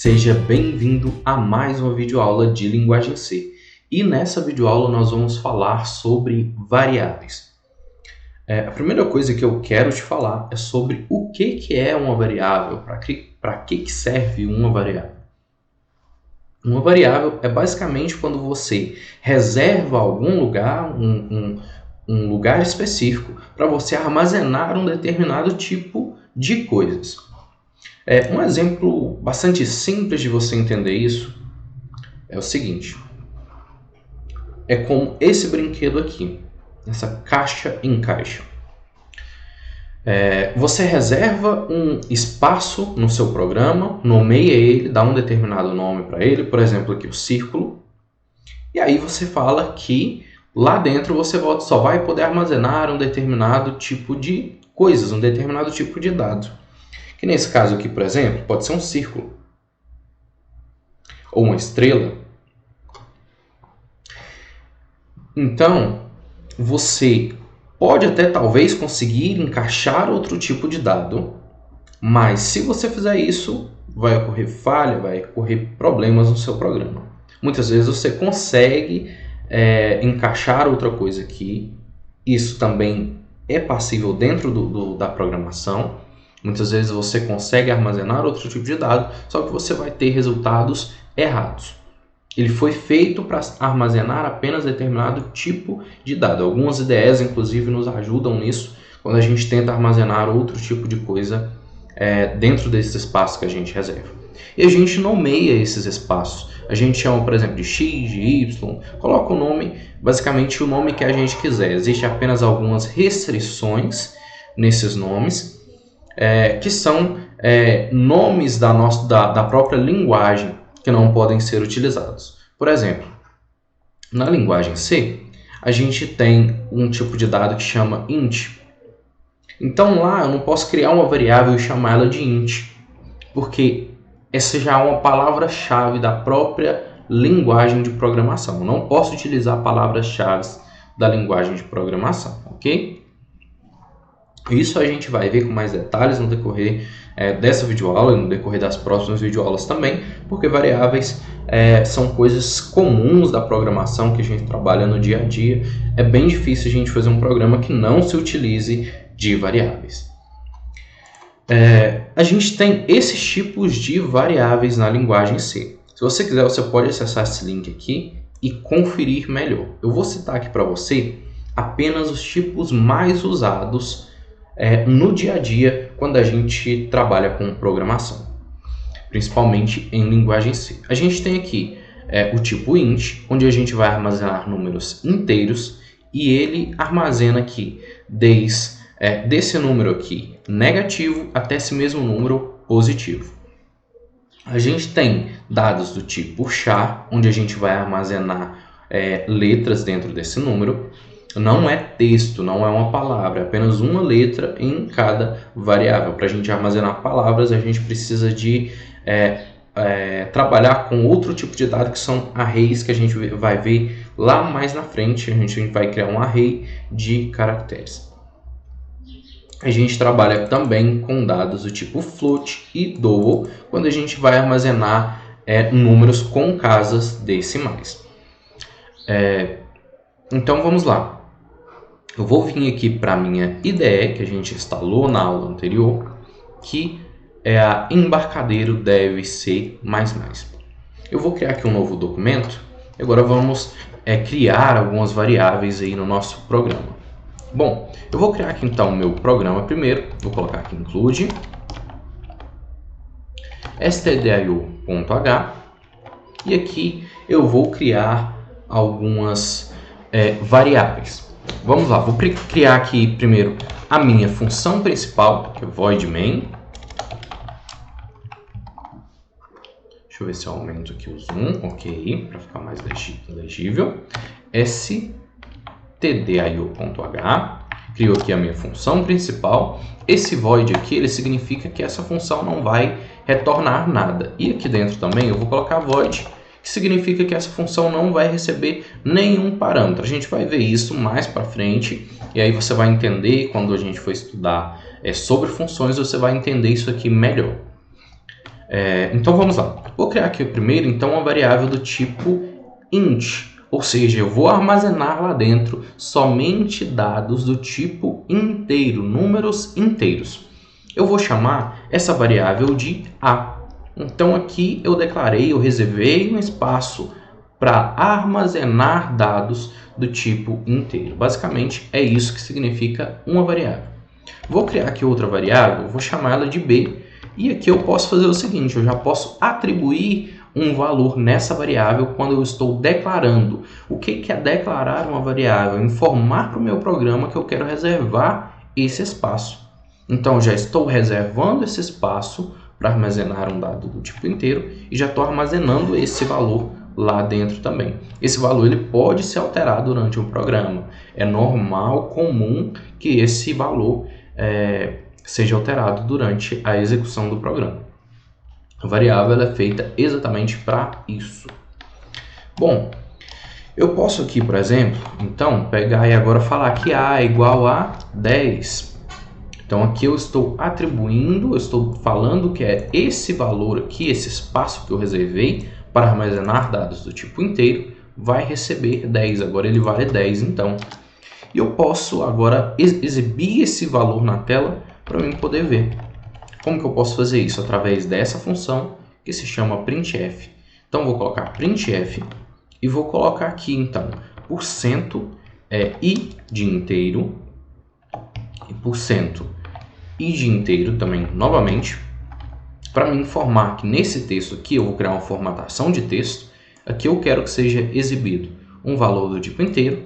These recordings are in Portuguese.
Seja bem-vindo a mais uma videoaula de linguagem C. E nessa videoaula nós vamos falar sobre variáveis. A primeira coisa que eu quero te falar é sobre o que é uma variável, para que serve uma variável. Uma variável é basicamente quando você reserva algum lugar, um lugar específico, para você armazenar um determinado tipo de coisas. Um exemplo bastante simples de você entender isso é o seguinte. É como esse brinquedo aqui, essa caixa em caixa. Você reserva um espaço no seu programa, nomeia ele, dá um determinado nome para ele, por exemplo, aqui o círculo, e aí você fala que lá dentro você só vai poder armazenar um determinado tipo de coisas, um determinado tipo de dado. Que nesse caso aqui, por exemplo, pode ser um círculo ou uma estrela. Então, você pode até talvez conseguir encaixar outro tipo de dado, mas se você fizer isso, vai ocorrer falha, vai ocorrer problemas no seu programa. Muitas vezes você consegue encaixar outra coisa aqui, isso também é passível dentro da programação. Muitas vezes você consegue armazenar outro tipo de dado, só que você vai ter resultados errados. Ele foi feito para armazenar apenas determinado tipo de dado. Algumas IDEs, inclusive, nos ajudam nisso, quando a gente tenta armazenar outro tipo de coisa dentro desse espaço que a gente reserva. E a gente nomeia esses espaços. A gente chama, por exemplo, de X, de Y, coloca o nome, basicamente o nome que a gente quiser. Existem apenas algumas restrições nesses nomes, que são nomes da própria linguagem que não podem ser utilizados. Por exemplo, na linguagem C, a gente tem um tipo de dado que chama int. Então lá eu não posso criar uma variável e chamar ela de int, porque essa já é uma palavra-chave da própria linguagem de programação. Eu não posso utilizar palavras-chave da linguagem de programação, ok? Isso a gente vai ver com mais detalhes no decorrer dessa videoaula e no decorrer das próximas videoaulas também, porque variáveis são coisas comuns da programação que a gente trabalha no dia a dia. É bem difícil a gente fazer um programa que não se utilize de variáveis. A gente tem esses tipos de variáveis na linguagem C. Se você quiser, você pode acessar esse link aqui e conferir melhor. Eu vou citar aqui para você apenas os tipos mais usados no dia a dia quando a gente trabalha com programação, principalmente em linguagem C. A gente tem aqui o tipo int, onde a gente vai armazenar números inteiros e ele armazena aqui desde desse número aqui negativo até esse mesmo número positivo. A gente tem dados do tipo char, onde a gente vai armazenar letras dentro desse número. Não é texto, não é uma palavra, é apenas uma letra em cada variável. Para a gente armazenar palavras, a gente precisa de trabalhar com outro tipo de dado, que são arrays, que a gente vai ver lá mais na frente. A gente vai criar um array de caracteres. A gente trabalha também com dados do tipo float e double, quando a gente vai armazenar números com casas decimais. Então vamos lá. Eu vou vir aqui para a minha IDE, que a gente instalou na aula anterior, que é a Embarcadero Dev C++. Eu vou criar aqui um novo documento e agora vamos criar algumas variáveis aí no nosso programa. Bom, eu vou criar aqui então o meu programa primeiro. Vou colocar aqui include stdio.h e aqui eu vou criar algumas variáveis. Vamos lá, vou criar aqui primeiro a minha função principal, que é void main. Deixa eu ver se eu aumento aqui o zoom, ok, para ficar mais legível. stdio.h, criou aqui a minha função principal. Esse void aqui, ele significa que essa função não vai retornar nada. E aqui dentro também eu vou colocar void, que significa que essa função não vai receber nenhum parâmetro. A gente vai ver isso mais para frente, e aí você vai entender, quando a gente for estudar sobre funções, você vai entender isso aqui melhor. Então vamos lá. Vou criar aqui primeiro então uma variável do tipo int, ou seja, eu vou armazenar lá dentro somente dados do tipo inteiro, números inteiros. Eu vou chamar essa variável de a. Então aqui eu reservei um espaço para armazenar dados do tipo inteiro. Basicamente é isso que significa uma variável. Vou criar aqui outra variável, vou chamar ela de b, e aqui eu posso fazer o seguinte, eu já posso atribuir um valor nessa variável quando eu estou declarando. O que é declarar uma variável? Informar para o meu programa que eu quero reservar esse espaço. Então, já estou reservando esse espaço para armazenar um dado do tipo inteiro e já estou armazenando esse valor lá dentro também. Esse valor ele pode ser alterado durante um programa. É normal, comum que esse valor seja alterado durante a execução do programa. A variável é feita exatamente para isso. Bom, eu posso aqui, por exemplo, então, pegar e agora falar que A é igual a 10. Então, aqui eu estou atribuindo, eu estou falando que é esse valor aqui, esse espaço que eu reservei para armazenar dados do tipo inteiro, vai receber 10. Agora ele vale 10, então. E eu posso agora exibir esse valor na tela para mim poder ver. Como que eu posso fazer isso? Através dessa função que se chama printf. Então, vou colocar printf e vou colocar aqui, então, %i de inteiro e %i de inteiro também, novamente, para me informar que nesse texto aqui eu vou criar uma formatação de texto. Aqui eu quero que seja exibido um valor do tipo inteiro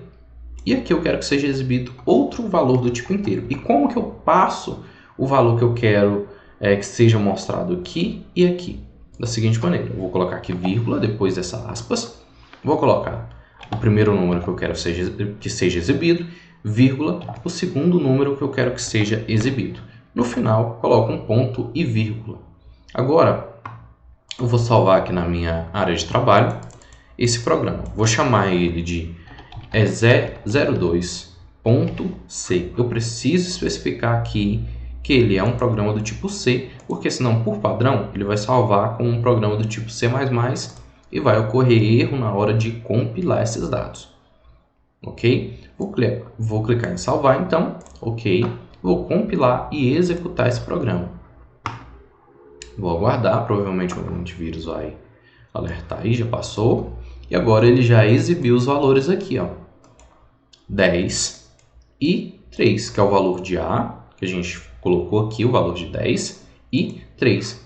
e aqui eu quero que seja exibido outro valor do tipo inteiro. E como que eu passo o valor que eu quero que seja mostrado aqui e aqui? Da seguinte maneira, eu vou colocar aqui vírgula depois dessa aspas, vou colocar o primeiro número que eu quero que seja exibido, vírgula, o segundo número que eu quero que seja exibido. No final, coloco um ponto e vírgula. Agora, eu vou salvar aqui na minha área de trabalho esse programa. Vou chamar ele de Z02.C. Eu preciso especificar aqui que ele é um programa do tipo C, porque senão, por padrão, ele vai salvar com um programa do tipo C++ e vai ocorrer erro na hora de compilar esses dados. Ok? Vou clicar em salvar, então. Ok. Vou compilar e executar esse programa. Vou aguardar, provavelmente o antivírus vai alertar aí, já passou. E agora ele já exibiu os valores aqui, ó. 10 e 3, que é o valor de A, que a gente colocou aqui, o valor de 10 e 3.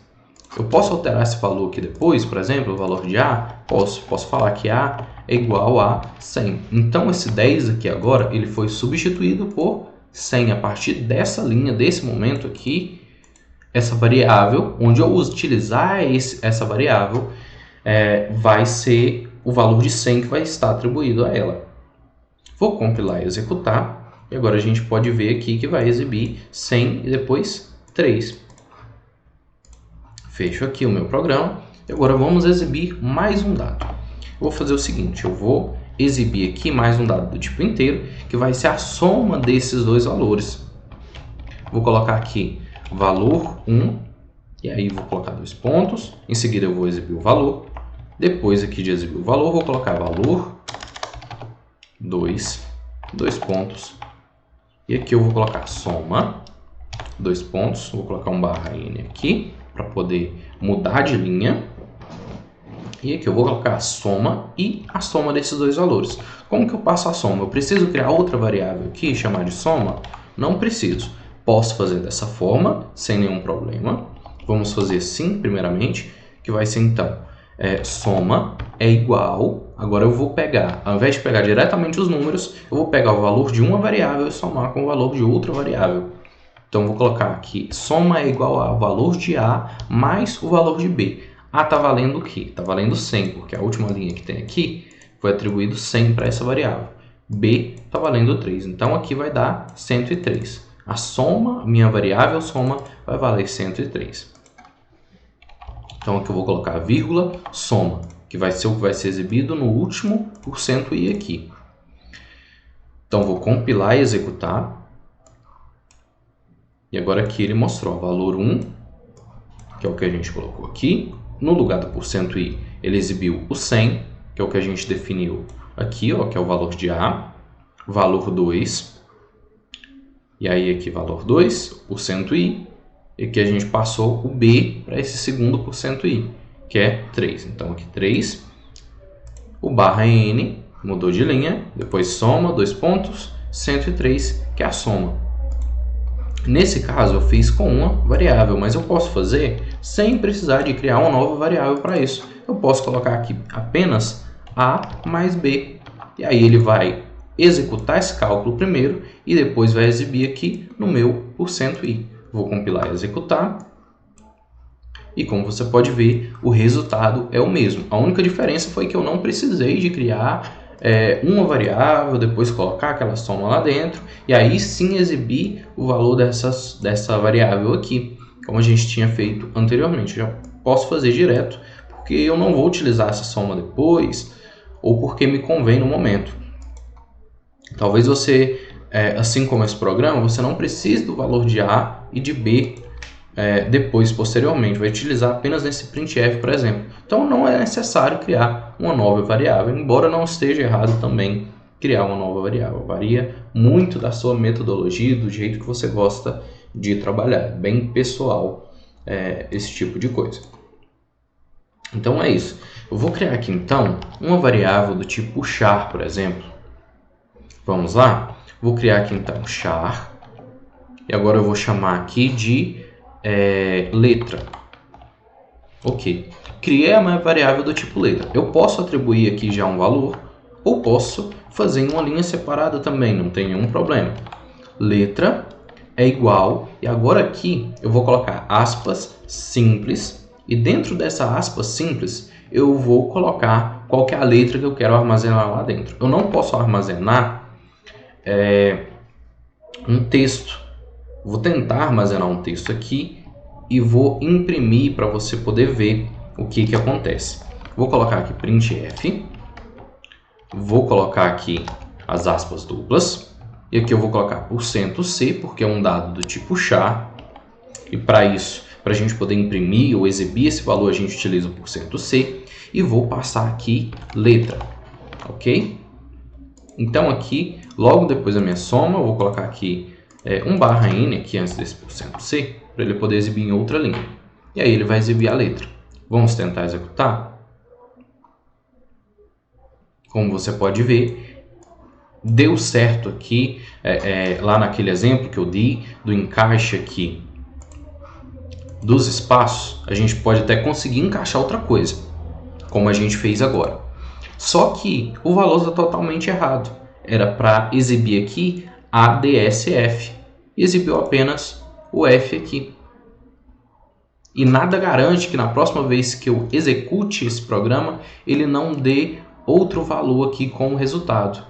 Eu posso alterar esse valor aqui depois, por exemplo, o valor de A? Posso falar que A é igual a 100. Então, esse 10 aqui agora, ele foi substituído por 100. A partir dessa linha, desse momento aqui, essa variável, onde eu utilizar essa variável, vai ser o valor de 100 que vai estar atribuído a ela. Vou compilar e executar. E agora a gente pode ver aqui que vai exibir 100 e depois 3. Fecho aqui o meu programa. E agora vamos exibir mais um dado. Eu vou fazer o seguinte, eu vou exibir aqui mais um dado do tipo inteiro, que vai ser a soma desses dois valores. Vou colocar aqui valor 1, e aí vou colocar 2 pontos. Em seguida eu vou exibir o valor. Depois aqui de exibir o valor, vou colocar valor 2 pontos. E aqui eu vou colocar soma, 2 pontos. Vou colocar um /n aqui, para poder mudar de linha. E aqui eu vou colocar a soma e a soma desses dois valores. Como que eu passo a soma? Eu preciso criar outra variável aqui e chamar de soma? Não preciso. Posso fazer dessa forma, sem nenhum problema. Vamos fazer assim, primeiramente, que vai ser então, soma é igual, agora eu vou pegar, ao invés de pegar diretamente os números, eu vou pegar o valor de uma variável e somar com o valor de outra variável. Então, eu vou colocar aqui, soma é igual a valor de A mais o valor de B. A está valendo o quê? Está valendo 100, porque a última linha que tem aqui foi atribuído 100 para essa variável. B está valendo 3, então aqui vai dar 103. A soma, minha variável soma, vai valer 103. Então aqui eu vou colocar vírgula, soma, que vai ser o que vai ser exibido no último %i aqui. Então vou compilar e executar. E agora aqui ele mostrou valor 1 que é o que a gente colocou aqui. No lugar do %i, ele exibiu o 100, que é o que a gente definiu aqui, ó, que é o valor de A. Valor 2. E aí aqui valor 2, %i. E aqui a gente passou o B para esse segundo %i, que é 3. Então aqui 3. O barra N mudou de linha, depois soma, 2 pontos, 103, que é a soma. Nesse caso eu fiz com uma variável, mas eu posso fazer sem precisar de criar uma nova variável para isso. Eu posso colocar aqui apenas A mais B. E aí ele vai executar esse cálculo primeiro e depois vai exibir aqui no meu %i. Vou compilar e executar. E como você pode ver, o resultado é o mesmo. A única diferença foi que eu não precisei de criar uma variável, depois colocar aquela soma lá dentro, e aí sim exibir o valor dessa variável aqui, como a gente tinha feito anteriormente. Eu já posso fazer direto, porque eu não vou utilizar essa soma depois, ou porque me convém no momento. Talvez você, assim como esse programa, você não precise do valor de A e de B depois, posteriormente, vai utilizar apenas nesse printf, por exemplo. Então não é necessário criar uma nova variável, embora não esteja errado também criar uma nova variável. Varia muito da sua metodologia, do jeito que você gosta de trabalhar. Bem pessoal esse tipo de coisa. Então é isso. Eu vou criar aqui então uma variável do tipo char, por exemplo. Vamos lá? Vou criar aqui então char. E agora eu vou chamar aqui de letra. Ok. Criei a minha variável do tipo letra. Eu posso atribuir aqui já um valor, ou posso fazer em uma linha separada também, não tem nenhum problema. Letra é igual, e agora aqui eu vou colocar aspas simples, e dentro dessa aspas simples eu vou colocar qual que é a letra que eu quero armazenar lá dentro. Eu não posso armazenar um texto. Vou tentar armazenar um texto aqui e vou imprimir para você poder ver o que acontece. Vou colocar aqui printf, vou colocar aqui as aspas duplas, e aqui eu vou colocar %c, porque é um dado do tipo char, e para isso, para a gente poder imprimir ou exibir esse valor, a gente utiliza o %c, e vou passar aqui letra, ok? Então aqui, logo depois da minha soma, eu vou colocar aqui um barra N aqui antes desse %c, para ele poder exibir em outra linha. E aí ele vai exibir a letra. Vamos tentar executar? Como você pode ver, deu certo aqui, lá naquele exemplo que eu dei, do encaixe aqui dos espaços, a gente pode até conseguir encaixar outra coisa, como a gente fez agora. Só que o valor está totalmente errado. Era para exibir aqui ADSF. E exibiu apenas o F aqui. E nada garante que na próxima vez que eu execute esse programa, ele não dê outro valor aqui como resultado.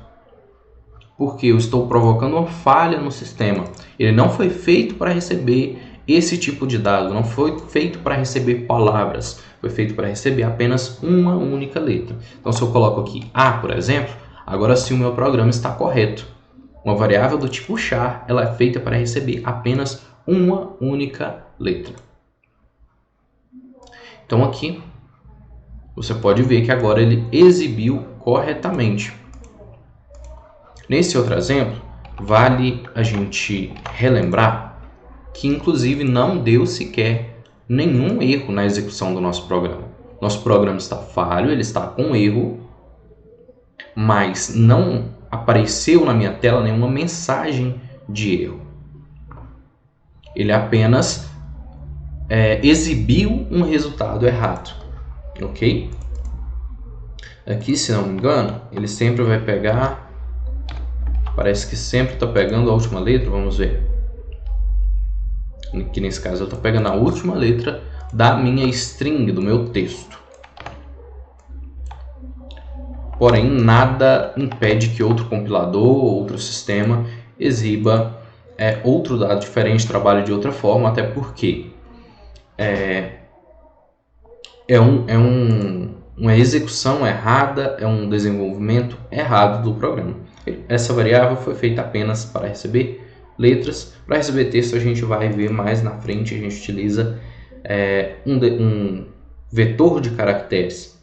Porque eu estou provocando uma falha no sistema. Ele não foi feito para receber esse tipo de dado, não foi feito para receber palavras, foi feito para receber apenas uma única letra. Então se eu coloco aqui A, por exemplo, agora sim o meu programa está correto. Uma variável do tipo char, ela é feita para receber apenas uma única letra. Então aqui, você pode ver que agora ele exibiu corretamente. Nesse outro exemplo, vale a gente relembrar que inclusive não deu sequer nenhum erro na execução do nosso programa. Nosso programa está falho, ele está com erro, mas não apareceu na minha tela nenhuma mensagem de erro. Ele apenas exibiu um resultado errado, ok? Aqui, se não me engano, ele sempre vai pegar, parece que sempre está pegando a última letra, vamos ver. Aqui nesse caso eu estou pegando a última letra da minha string, do meu texto. Porém, nada impede que outro compilador ou outro sistema exiba outro dado diferente, trabalhe de outra forma, até porque uma execução errada, é um desenvolvimento errado do programa. Essa variável foi feita apenas para receber letras. Para receber texto a gente vai ver mais na frente, a gente utiliza um vetor de caracteres,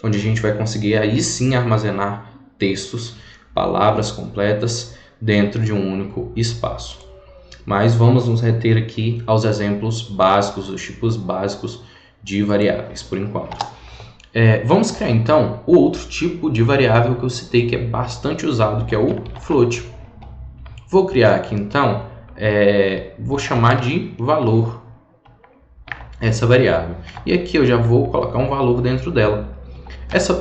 onde a gente vai conseguir aí sim armazenar textos, palavras completas dentro de um único espaço. Mas vamos nos reter aqui aos exemplos básicos, os tipos básicos de variáveis, por enquanto. Vamos criar então o outro tipo de variável que eu citei que é bastante usado, que é o float. Vou criar aqui então, vou chamar de valor essa variável. E aqui eu já vou colocar um valor dentro dela.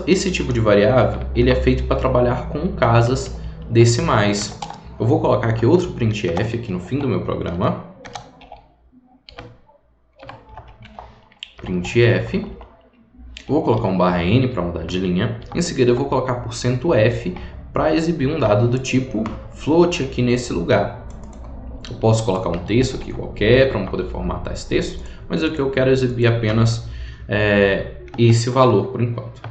Esse tipo de variável ele é feito para trabalhar com casas decimais. Eu vou colocar aqui outro printf aqui no fim do meu programa. Printf. Vou colocar um /n para mudar de linha. Em seguida eu vou colocar %f para exibir um dado do tipo float aqui nesse lugar. Eu posso colocar um texto aqui qualquer para não poder formatar esse texto, mas aqui eu quero exibir apenas esse valor por enquanto.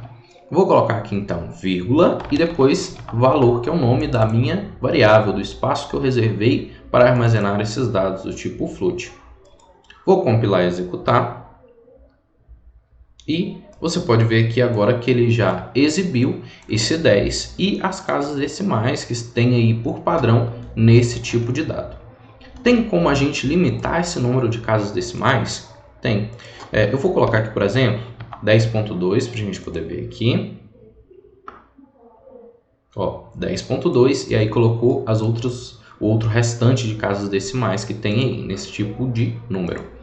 Vou colocar aqui então vírgula e depois valor, que é o nome da minha variável, do espaço que eu reservei para armazenar esses dados do tipo float. Vou compilar e executar. E você pode ver aqui agora que ele já exibiu esse 10 e as casas decimais que tem aí por padrão nesse tipo de dado. Tem como a gente limitar esse número de casas decimais? Tem. Eu vou colocar aqui, por exemplo, 10.2 para a gente poder ver aqui. 10.2 e aí colocou o outro restante de casas decimais que tem aí nesse tipo de número.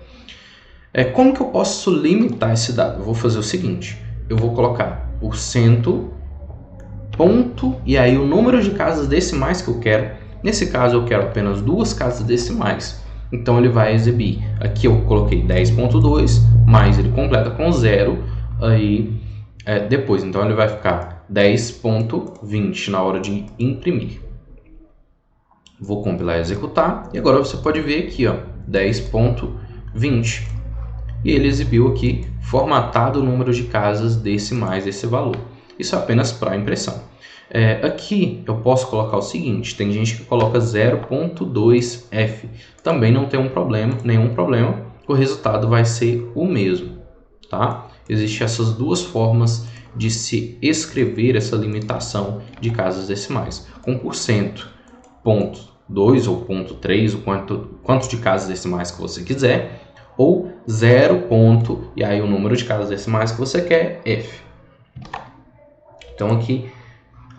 Como que eu posso limitar esse dado? Eu vou fazer o seguinte, eu vou colocar %, ponto, e aí o número de casas decimais que eu quero. Nesse caso eu quero apenas 2 casas decimais, então ele vai exibir, aqui eu coloquei 10.2, mas ele completa com 0 aí depois, então ele vai ficar 10.20 na hora de imprimir. Vou compilar e executar, e agora você pode ver aqui, 10.20. E ele exibiu aqui, formatado o número de casas decimais desse valor. Isso é apenas para impressão. Aqui eu posso colocar o seguinte, tem gente que coloca 0.2f. Também não tem nenhum problema, o resultado vai ser o mesmo. Tá? Existem essas duas formas de se escrever essa limitação de casas decimais. Com %, ponto 2 ou ponto 3, o quanto de casas decimais que você quiser, ou 0 ponto, e aí o número de casas decimais que você quer, f. Então aqui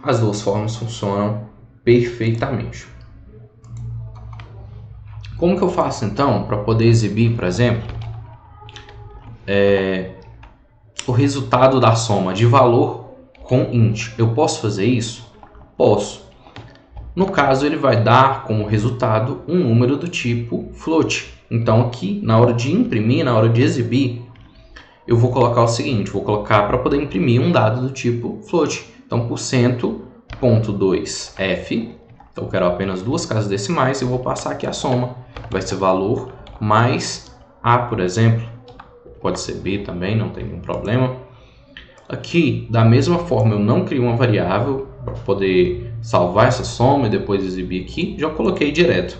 as duas formas funcionam perfeitamente. Como que eu faço então para poder exibir, por exemplo, o resultado da soma de valor com int? Eu posso fazer isso? Posso. No caso, ele vai dar como resultado um número do tipo float. Então aqui, na hora de imprimir, na hora de exibir, eu vou colocar o seguinte, vou colocar para poder imprimir um dado do tipo float. Então, %.2f, então eu quero apenas 2 casas decimais e vou passar aqui a soma. Vai ser valor mais A, por exemplo, pode ser B também, não tem nenhum problema. Aqui, da mesma forma, eu não crio uma variável para poder salvar essa soma e depois exibir aqui, já coloquei direto.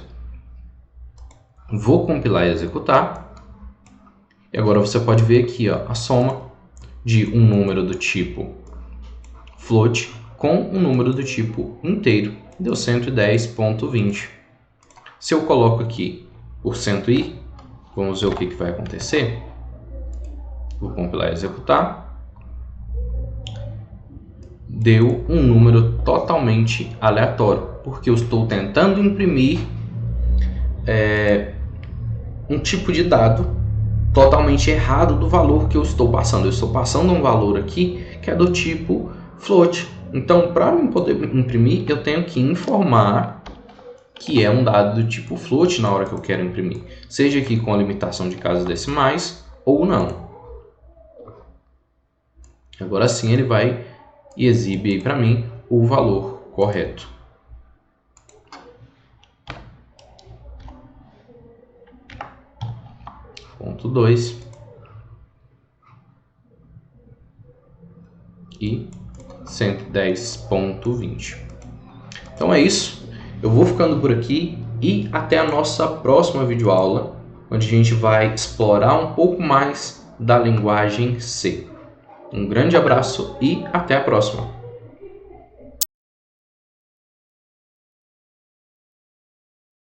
Vou compilar e executar. E agora você pode ver aqui a soma de um número do tipo float com um número do tipo inteiro. Deu 110.20. Se eu coloco aqui %i, vamos ver o que vai acontecer. Vou compilar e executar. Deu um número totalmente aleatório, porque eu estou tentando imprimir um tipo de dado totalmente errado do valor que eu estou passando. Eu estou passando um valor aqui que é do tipo float. Então, para eu poder imprimir, eu tenho que informar que é um dado do tipo float na hora que eu quero imprimir. Seja aqui com a limitação de casas decimais ou não. Agora sim ele vai e exibe aí para mim o valor correto. Ponto 2 e 110.20. Então é isso. Eu vou ficando por aqui e até a nossa próxima videoaula, onde a gente vai explorar um pouco mais da linguagem C. Um grande abraço e até a próxima!